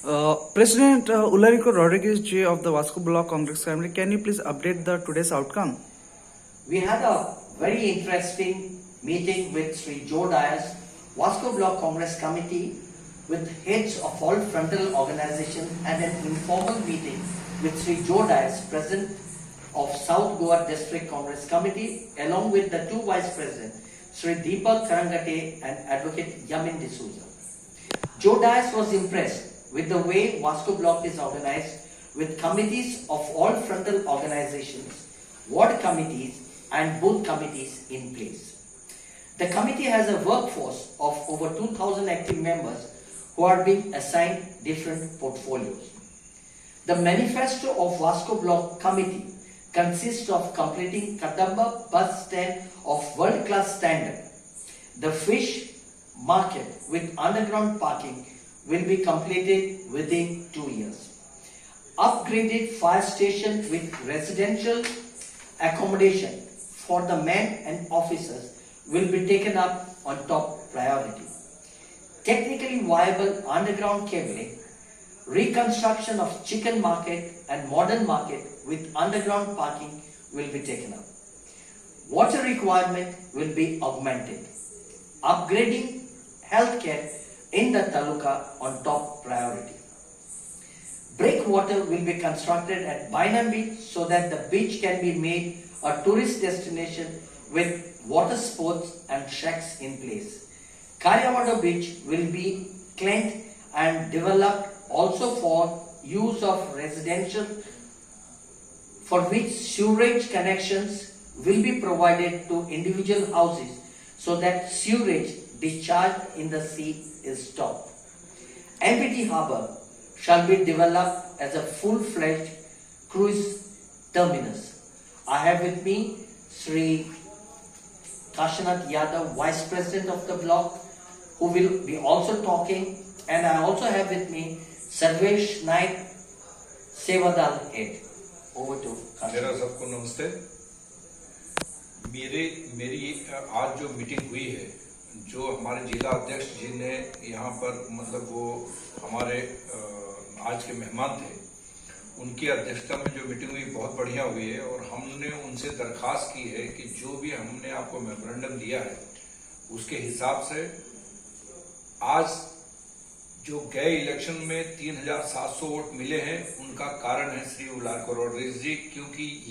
President Ularico Rodriguez J of the Vasco Block Congress family, can you please update the today's outcome? We had a very interesting meeting with Sri Joe Dias, Vasco Block Congress Committee, with heads of all frontal organizations, and an informal meeting with Sri Joe Dias, President of South Goa District Congress Committee, along with the two Vice Presidents, Sri Deepak Karangate and Advocate Yamin D'Souza. Joe Dias was impressed with the way Vasco Block is organized, with committees of all frontal organizations, ward committees and booth committees in place. The committee has a workforce of over 2,000 active members who are being assigned different portfolios. The manifesto of Vasco Block Committee consists of completing Kadamba bus stand of world-class standard. The fish market with underground parking will be completed within 2 years. Upgraded fire station with residential accommodation for the men and officers will be taken up on top priority. Technically viable underground cabling, reconstruction of chicken market and modern market with underground parking will be taken up. Water requirement will be augmented. Upgrading healthcare in the taluka on top priority. Breakwater will be constructed at Bainam Beach so that the beach can be made a tourist destination with water sports and shacks in place. Karyawada Beach will be cleaned and developed also for use of residential, for which sewerage connections will be provided to individual houses so that sewerage discharge in the sea is stopped. MBT Harbour shall be developed as a full-fledged cruise terminus. I have with me Sri Kashinath Yadav, Vice President of the block, who will be also talking, and I also have with me Sarvesh Naik, Sevadal Head. Over to Kashinath. मेरा सबको नमस्ते। मेरी आज जो meeting हुई है, जो हमारे जिला अध्यक्ष जी ने यहाँ पर मतलब वो हमारे आज के मेहमान थे, उनकी अध्यक्षता में जो मीटिंग हुई बहुत बढ़िया हुई है। और हमने उनसे दरखास्त की है कि जो भी हमने आपको मेमोरेंडम दिया है उसके हिसाब से आज जो गए इलेक्शन में 3,700 वोट मिले हैं, उनका कारण है श्री उलारिको रॉड्रिगेज जी, क्योंकि